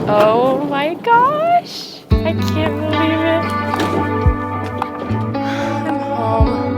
Oh my gosh, I can't believe it. I'm home.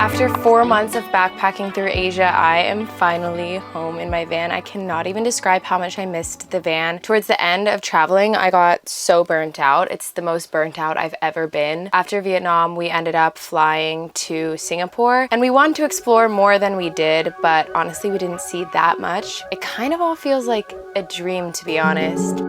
After 4 months of backpacking through Asia, I am finally home in my van. I cannot even describe how much I missed the van. Towards the end of traveling, I got so burnt out. It's the most burnt out I've ever been. After Vietnam, we ended up flying to Singapore, and we wanted to explore more than we did, but honestly, we didn't see that much. It kind of all feels like a dream, to be honest.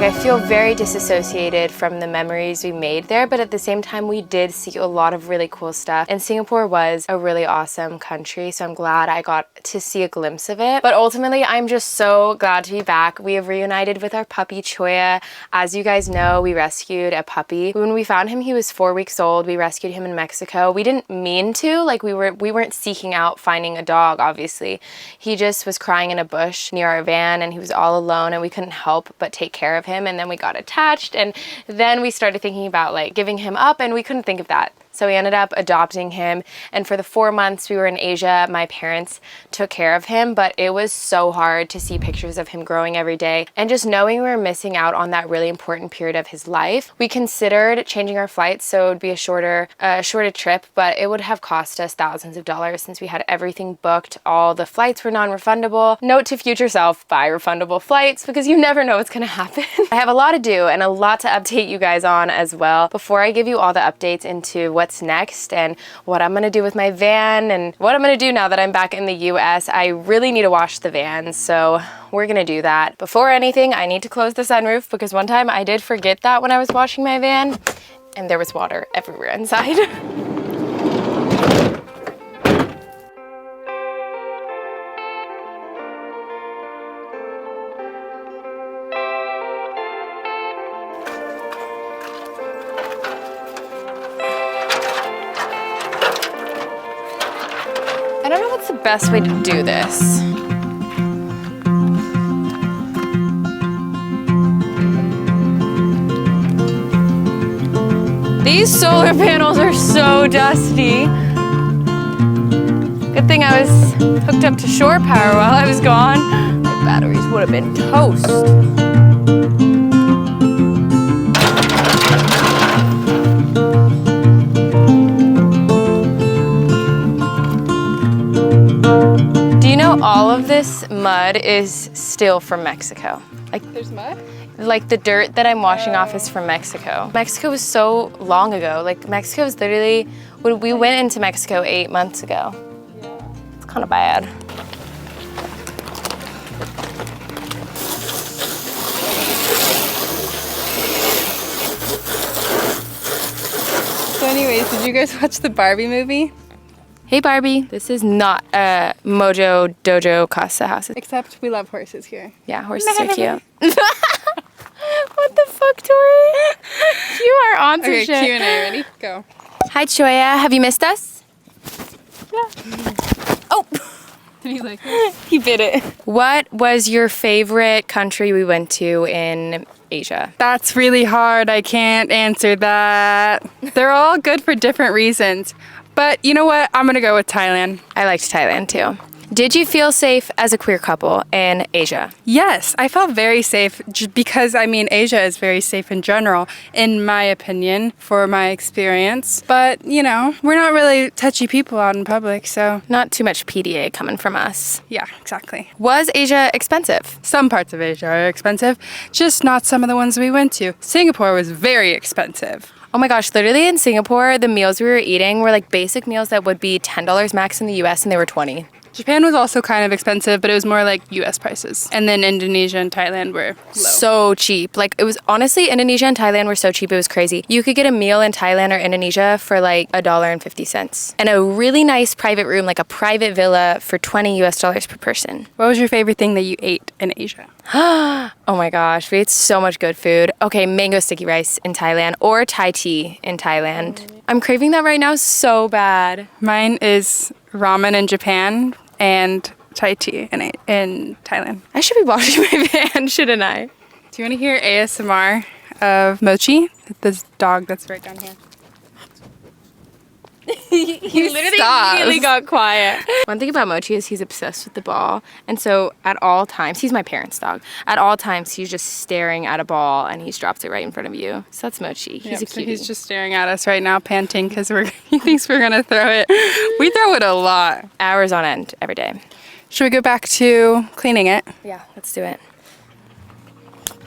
I feel very disassociated from the memories we made there, but at the same time, we did see a lot of really cool stuff. And Singapore was a really awesome country, so I'm glad I got to see a glimpse of it. But ultimately, I'm just so glad to be back. We have reunited with our puppy, Choya. As you guys know, we rescued a puppy. When we found him, he was 4 weeks old. We rescued him in Mexico. We didn't mean to, like we weren't seeking out finding a dog, obviously. He just was crying in a bush near our van, and he was all alone, and we couldn't help but take care of him. And then we got attached, and then we started thinking about like giving him up, and we couldn't think of that. So we ended up adopting him, and for the 4 months we were in Asia, my parents took care of him, but it was so hard to see pictures of him growing every day, and just knowing we were missing out on that really important period of his life. We considered changing our flights so it would be a shorter trip, but it would have cost us thousands of dollars since we had everything booked. All the flights were non-refundable. Note to future self, buy refundable flights because you never know what's gonna happen. I have a lot to do and a lot to update you guys on as well. Before I give you all the updates into what's next and what I'm gonna do with my van and what I'm gonna do now that I'm back in the US, I really need to wash the van, so we're gonna do that. Before anything, I need to close the sunroof because one time I did forget that when I was washing my van and there was water everywhere inside. I don't know what's the best way to do this. These solar panels are so dusty. Good thing I was hooked up to shore power while I was gone. My batteries would have been toast. All of this mud is still from Mexico. Like, there's mud? Like the dirt that I'm washing off is from Mexico. Mexico was so long ago. Like Mexico was literally, when we went into Mexico 8 months ago. Yeah. It's kind of bad. So anyways, did you guys watch the Barbie movie? Hey Barbie, this is not a Mojo Dojo Casa house. Except we love horses here. Yeah, horses are cute. What the fuck, Tori? You are on some shit. Okay, Q&A, ready? Go. Hi Choya, have you missed us? Yeah. Oh! Did he like it? He bit it. What was your favorite country we went to in Asia? That's really hard. I can't answer that. They're all good for different reasons. But you know what? I'm gonna go with Thailand. I liked Thailand too. Did you feel safe as a queer couple in Asia? Yes, I felt very safe because, I mean, Asia is very safe in general, in my opinion, for my experience. But, you know, we're not really touchy people out in public, so. Not too much PDA coming from us. Yeah, exactly. Was Asia expensive? Some parts of Asia are expensive, just not some of the ones we went to. Singapore was very expensive. Oh my gosh, literally in Singapore, the meals we were eating were like basic meals that would be $10 max in the US and they were $20. Japan was also kind of expensive, but it was more like US prices. And then Indonesia and Thailand were low. So cheap. Like it was honestly, Indonesia and Thailand were so cheap, it was crazy. You could get a meal in Thailand or Indonesia for like $1.50. And a really nice private room, like a private villa for $20 US per person. What was your favorite thing that you ate in Asia? Oh my gosh, we ate so much good food. Okay, mango sticky rice in Thailand or Thai tea in Thailand. I'm craving that right now so bad. Mine is ramen in Japan and Thai tea in Thailand. I should be washing my van, shouldn't I? Do you want to hear ASMR of Mochi? This dog that's right down here. He literally immediately got quiet. One thing about Mochi is he's obsessed with the ball. And so at all times, he's my parents' dog. At all times, he's just staring at a ball and he drops it right in front of you. So that's Mochi. He's a cutie. So he's just staring at us right now, panting because he thinks we're going to throw it. We throw it a lot. Hours on end every day. Should we go back to cleaning it? Yeah, let's do it.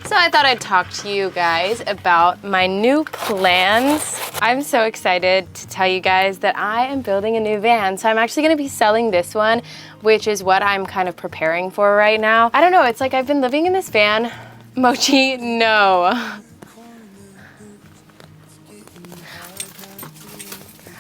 So I thought I'd talk to you guys about my new plans. I'm so excited to tell you guys that I am building a new van. So I'm actually gonna be selling this one, which is what I'm kind of preparing for right now. I don't know, it's like I've been living in this van. Mochi, no.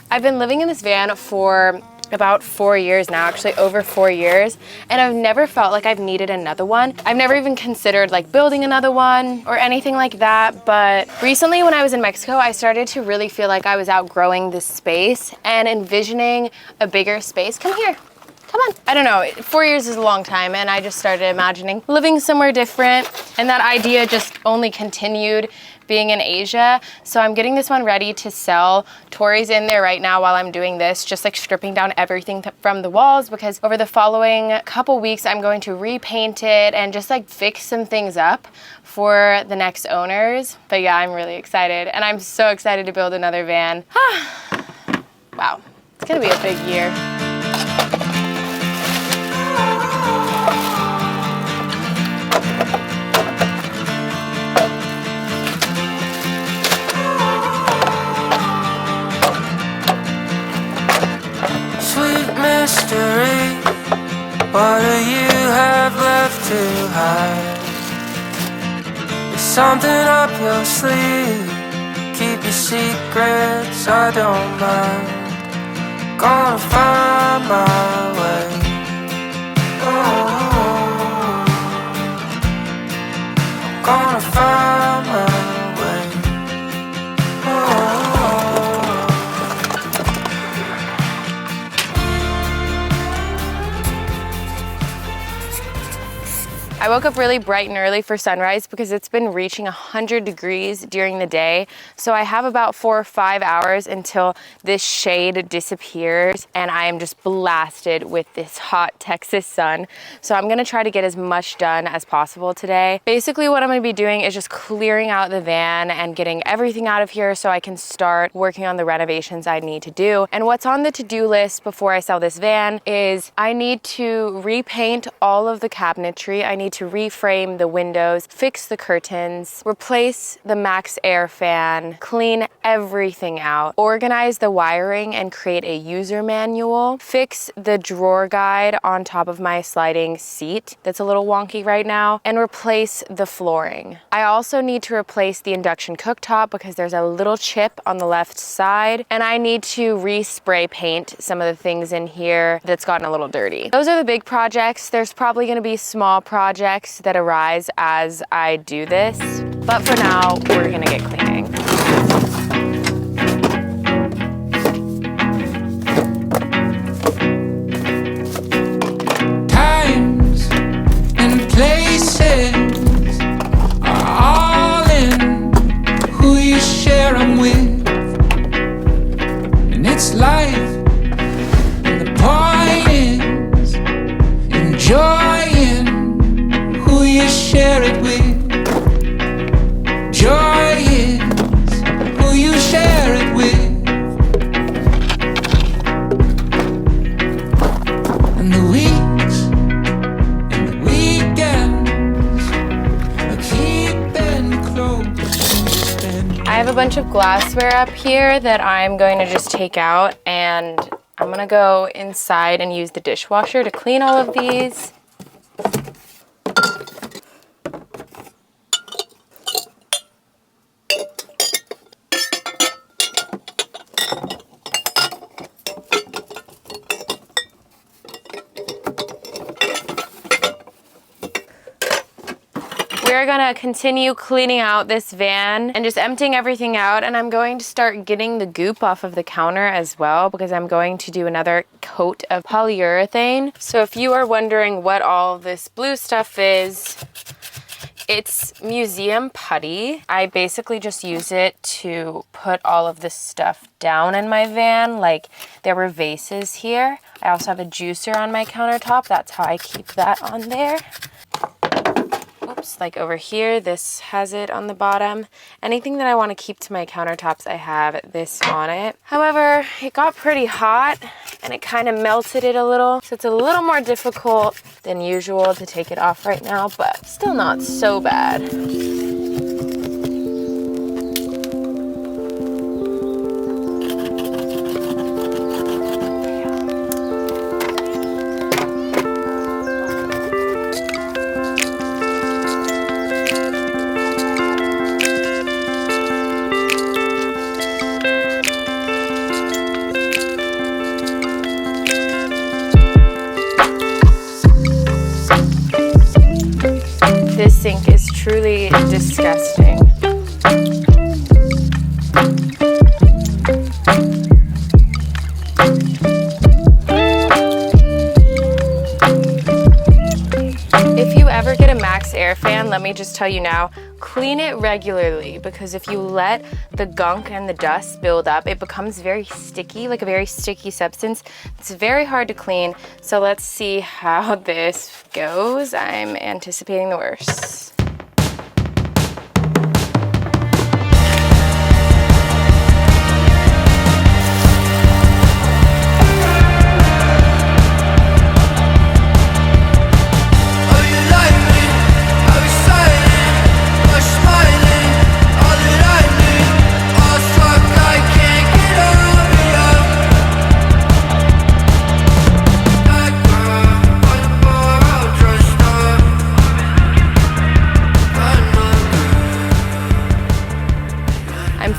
I've been living in this van for about 4 years now, actually over 4 years, and I've never felt like I've needed another one. I've never even considered like building another one or anything like that, but recently when I was in Mexico, I started to really feel like I was outgrowing this space and envisioning a bigger space. Come here. Come on. I don't know, 4 years is a long time, and I just started imagining living somewhere different, and that idea just only continued being in Asia. So I'm getting this one ready to sell. Tori's in there right now while I'm doing this, just like stripping down everything from the walls, because over the following couple weeks, I'm going to repaint it and just like fix some things up for the next owners. But yeah, I'm really excited, and I'm so excited to build another van. Wow, it's gonna be a big year. Mystery, what do you have left to hide? Is something up your sleeve? Keep your secrets, I don't mind. Gonna find my way. Oh, I'm gonna find my way. Oh. I woke up really bright and early for sunrise because it's been reaching 100 degrees during the day. So I have about 4 or 5 hours until this shade disappears, and I am just blasted with this hot Texas sun. So I'm gonna try to get as much done as possible today. Basically what I'm gonna be doing is just clearing out the van and getting everything out of here so I can start working on the renovations I need to do. And what's on the to-do list before I sell this van is I need to repaint all of the cabinetry. I need to reframe the windows, fix the curtains, replace the max air fan, clean everything out, organize the wiring and create a user manual, fix the drawer guide on top of my sliding seat that's a little wonky right now, and replace the flooring. I also need to replace the induction cooktop because there's a little chip on the left side, and I need to respray paint some of the things in here that's gotten a little dirty. Those are the big projects. There's probably gonna be small projects that arise as I do this, but for now, we're gonna get cleaning. Times and places are all in who you share them with, and it's life, and the point is enjoying who you share it with. Joy is who you share it with. And the weeks and the weekends are keeping close. I have a bunch of glassware up here that I'm going to just take out, and I'm gonna go inside and use the dishwasher to clean all of these. are gonna continue cleaning out this van and just emptying everything out, and I'm going to start getting the goop off of the counter as well because I'm going to do another coat of polyurethane. So if you are wondering what all this blue stuff is, it's museum putty. I basically just use it to put all of this stuff down in my van. Like, there were vases here. I also have a juicer on my countertop. That's how I keep that on there. Oops, like over here, this has it on the bottom. Anything that I want to keep to my countertops, I have this on it. However, it got pretty hot and it kind of melted it a little. So it's a little more difficult than usual to take it off right now, but still not so bad. This sink is truly disgusting. If you ever get a max air fan, let me just tell you now, clean it regularly, because if you let the gunk and the dust build up, it becomes very sticky, like a very sticky substance. It's very hard to clean. So let's see how this goes. I'm anticipating the worst.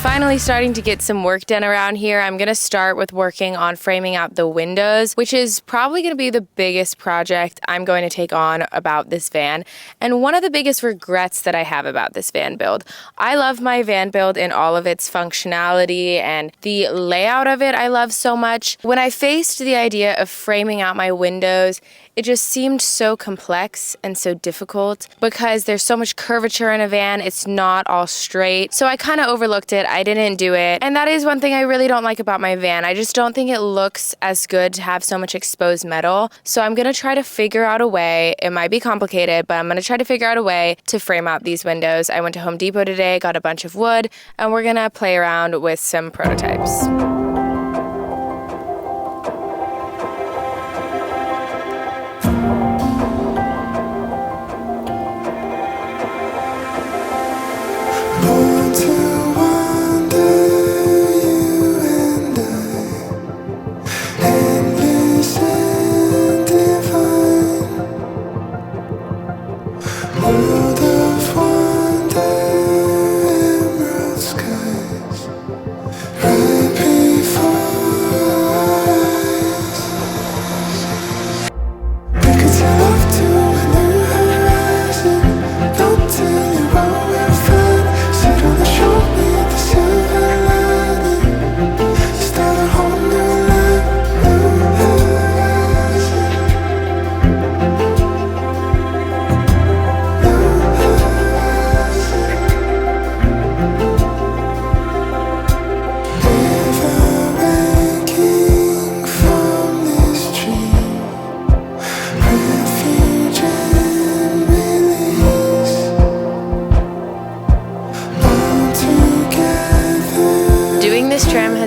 Finally starting to get some work done around here. I'm gonna start with working on framing out the windows, which is probably gonna be the biggest project I'm going to take on about this van, and one of the biggest regrets that I have about this van build. I love my van build in all of its functionality, and the layout of it I love so much. When I faced the idea of framing out my windows, it just seemed so complex and so difficult because there's so much curvature in a van. It's not all straight. So I kind of overlooked it. I didn't do it. And that is one thing I really don't like about my van. I just don't think it looks as good to have so much exposed metal. So I'm going to try to figure out a way. It might be complicated, but I'm going to try to figure out a way to frame out these windows. I went to Home Depot today, got a bunch of wood, and we're going to play around with some prototypes.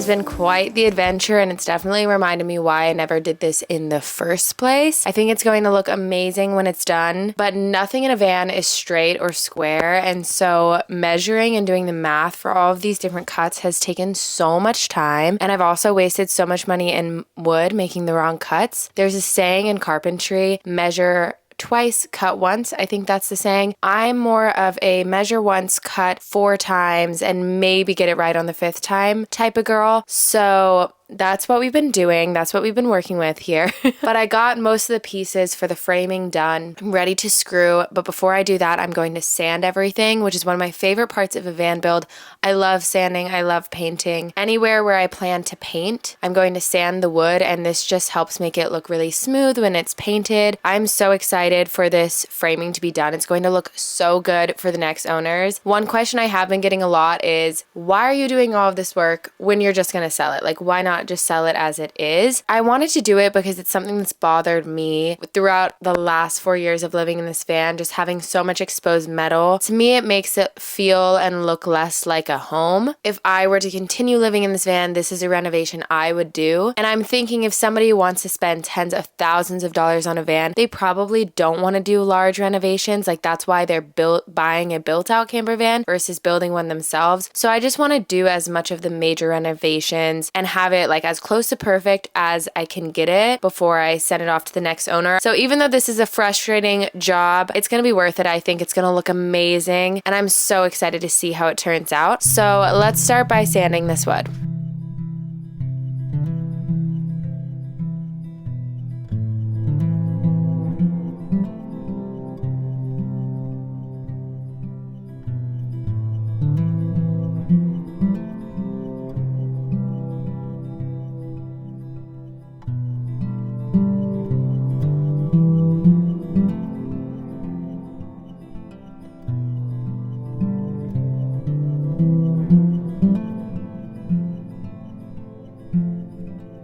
Been quite the adventure, and it's definitely reminded me why I never did this in the first place. I think it's going to look amazing when it's done, but nothing in a van is straight or square, and so measuring and doing the math for all of these different cuts has taken so much time, and I've also wasted so much money in wood making the wrong cuts. There's a saying in carpentry, measure twice, cut once. I think that's the saying. I'm more of a measure once, cut 4 times, and maybe get it right on the 5th time type of girl. So that's what we've been doing. That's what we've been working with here. But I got most of the pieces for the framing done. I'm ready to screw. But before I do that, I'm going to sand everything, which is one of my favorite parts of a van build. I love sanding. I love painting. Anywhere where I plan to paint, I'm going to sand the wood, and this just helps make it look really smooth when it's painted. I'm so excited for this framing to be done. It's going to look so good for the next owners. One question I have been getting a lot is, why are you doing all of this work when you're just going to sell it? Like, why not just sell it as it is? I wanted to do it because it's something that's bothered me throughout the last 4 years of living in this van, just having so much exposed metal. To me, it makes it feel and look less like a home. If I were to continue living in this van, this is a renovation I would do. And I'm thinking if somebody wants to spend tens of thousands of dollars on a van, they probably don't want to do large renovations. Like, that's why they're buying a built-out camper van versus building one themselves. So I just want to do as much of the major renovations and have it like as close to perfect as I can get it before I send it off to the next owner. So even though this is a frustrating job, it's going to be worth it. I think it's going to look amazing, and I'm so excited to see how it turns out. So let's start by sanding this wood.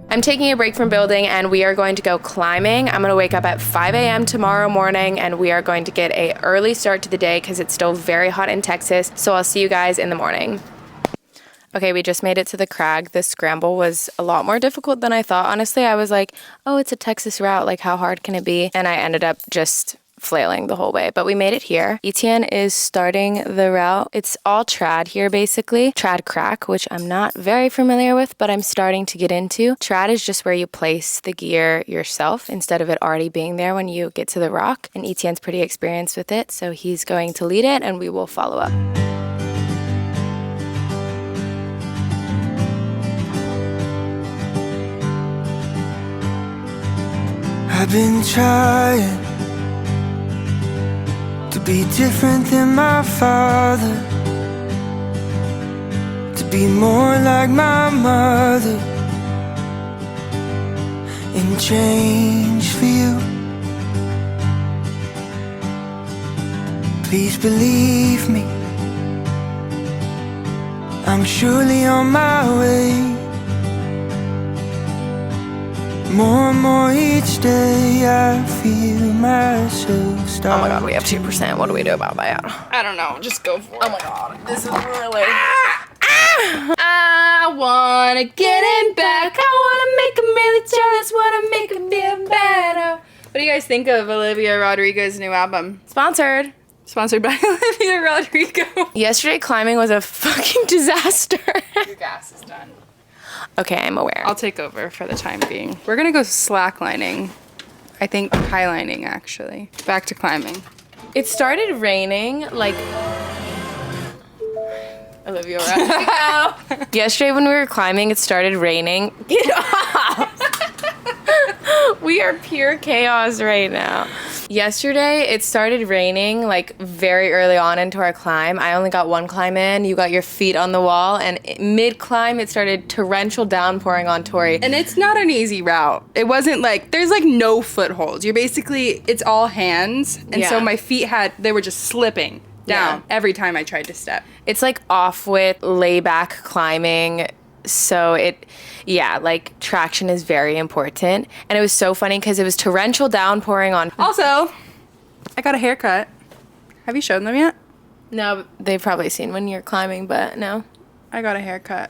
I'm taking a break from building and we are going to go climbing. I'm going to wake up at 5 a.m. tomorrow morning and we are going to get an early start to the day because it's still very hot in Texas. So I'll see you guys in the morning. Okay, we just made it to the crag. This scramble was a lot more difficult than I thought. Honestly, I was like, oh, it's a Texas route. Like, how hard can it be? And I ended up just flailing the whole way, but we made it here. Etienne is starting the route. It's all trad here, basically. Trad crack, which I'm not very familiar with, but I'm starting to get into. Trad is just where you place the gear yourself instead of it already being there when you get to the rock. And Etienne's pretty experienced with it, so he's going to lead it and we will follow up. I've been trying to be different than my father, to be more like my mother, and change for you. Please believe me, I'm surely on my way. More and more each day I feel myself start. Oh my god, we have 2%. What do we do about that? I don't know. Just go for it. Oh my god, this is really... I wanna get him back. I wanna make him really jealous. Wanna make him feel better. What do you guys think of Olivia Rodrigo's new album? Sponsored. Sponsored by Olivia Rodrigo. Yesterday climbing was a fucking disaster. Your gas is done. Okay, I'm aware. I'll take over for the time being. We're gonna go slacklining. I think highlining, actually. Back to climbing. It started raining, like... Olivia Rodrigo. Yesterday when we were climbing, it started raining. Get off! We are pure chaos right now. Yesterday, it started raining like very early on into our climb. I only got one climb in. You got your feet on the wall, and mid-climb, it started torrential downpouring on Tori. And it's not an easy route. It wasn't like, there's like no footholds. You're basically, it's all hands. And so my feet they were just slipping down every time I tried to step. It's like off-wit, lay-back climbing. So like traction is very important. And it was so funny because it was torrential downpouring on. Also, I got a haircut. Have you shown them yet? No, they've probably seen when you're climbing, but no. I got a haircut.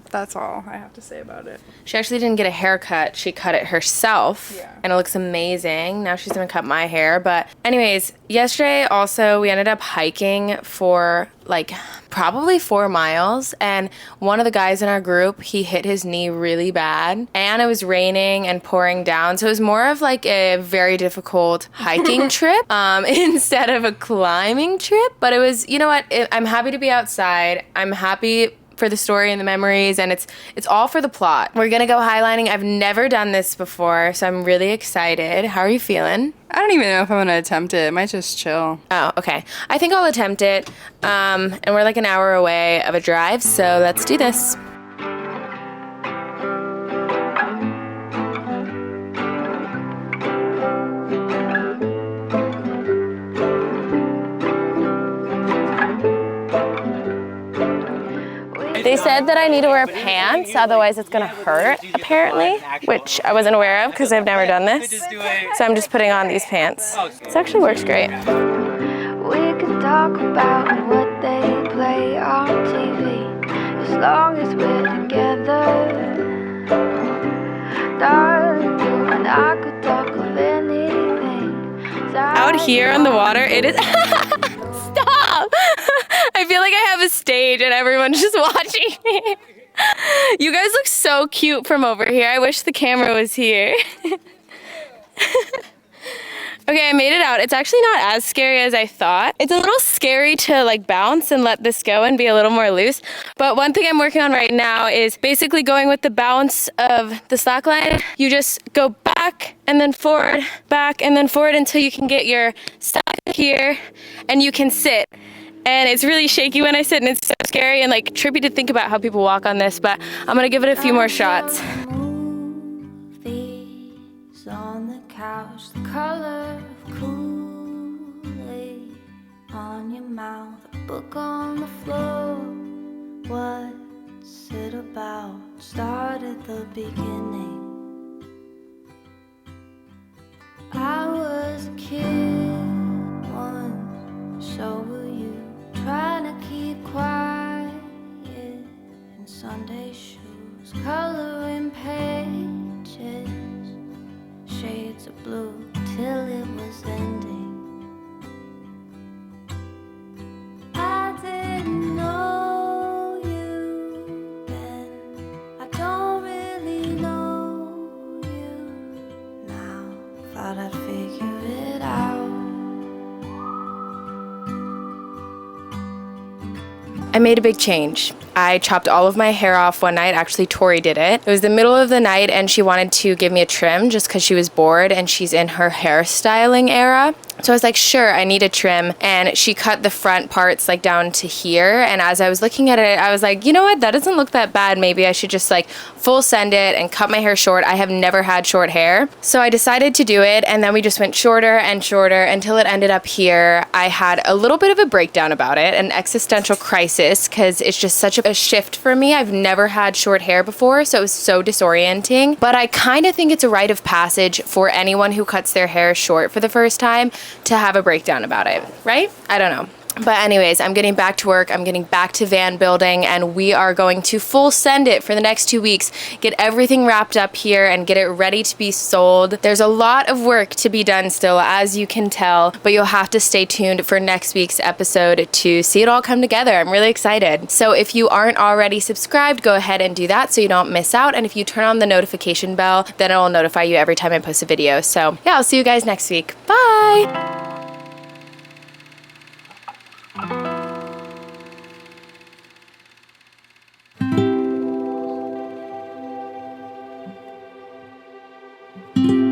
That's all I have to say about it. She actually didn't get a haircut. She cut it herself. Yeah. And it looks amazing. Now she's gonna cut my hair. But anyways, yesterday also we ended up hiking for like probably 4 miles. And one of the guys in our group, he hit his knee really bad. And it was raining and pouring down. So it was more of like a very difficult hiking trip instead of a climbing trip. But it was, you know what? I'm happy to be outside. I'm happy for the story and the memories, and it's all for the plot. We're gonna go highlining. I've never done this before, so I'm really excited. How are you feeling? I don't even know if I'm gonna attempt it. I might just chill. Oh, okay. I think I'll attempt it. And we're like an hour away of a drive, so let's do this. They said that I need to wear pants, otherwise it's gonna hurt, apparently, which I wasn't aware of because I've never done this. So I'm just putting on these pants. This actually works great. We could talk about what they play on TV, as long as we're together. Darling, you and I could talk of anything. Out here on the water, it is... Stop! I feel like I have a stage and everyone's just watching me. You guys look so cute from over here. I wish the camera was here. Okay, I made it out. It's actually not as scary as I thought. It's a little scary to like bounce and let this go and be a little more loose. But one thing I'm working on right now is basically going with the bounce of the slack line. You just go back and then forward, back and then forward until you can get your stack here and you can sit. And it's really shaky when I sit and it's so scary and like trippy to think about how people walk on this, but I'm gonna give it a few more shots. On the couch, the color of Kool-Aid on your mouth, a book on the floor. What's it about? Start at the beginning. I was a kid once, so were you. Trying to keep quiet in Sunday shoes, coloring pages, shades of blue till it was ending. I didn't know you then, I don't really know you now. Thought I'd figure it out. I made a big change. I chopped all of my hair off one night. Actually, Tori did it. It was the middle of the night and she wanted to give me a trim just because she was bored and she's in her hairstyling era. So I was like, sure, I need a trim. And she cut the front parts like down to here. And as I was looking at it, I was like, you know what? That doesn't look that bad. Maybe I should just like full send it and cut my hair short. I have never had short hair. So I decided to do it. And then we just went shorter and shorter until it ended up here. I had a little bit of a breakdown about it, an existential crisis, because it's just such a shift for me. I've never had short hair before, so it was so disorienting. But I kind of think it's a rite of passage for anyone who cuts their hair short for the first time to have a breakdown about it, right? I don't know. But anyways, I'm getting back to work, I'm getting back to van building, and we are going to full send it for the next 2 weeks, get everything wrapped up here and get it ready to be sold. There's a lot of work to be done still, as you can tell, but you'll have to stay tuned for next week's episode to see it all come together. I'm really excited. So if you aren't already subscribed, go ahead and do that so you don't miss out. And if you turn on the notification bell, then it will notify you every time I post a video. So yeah, I'll see you guys next week. Bye! Thank you.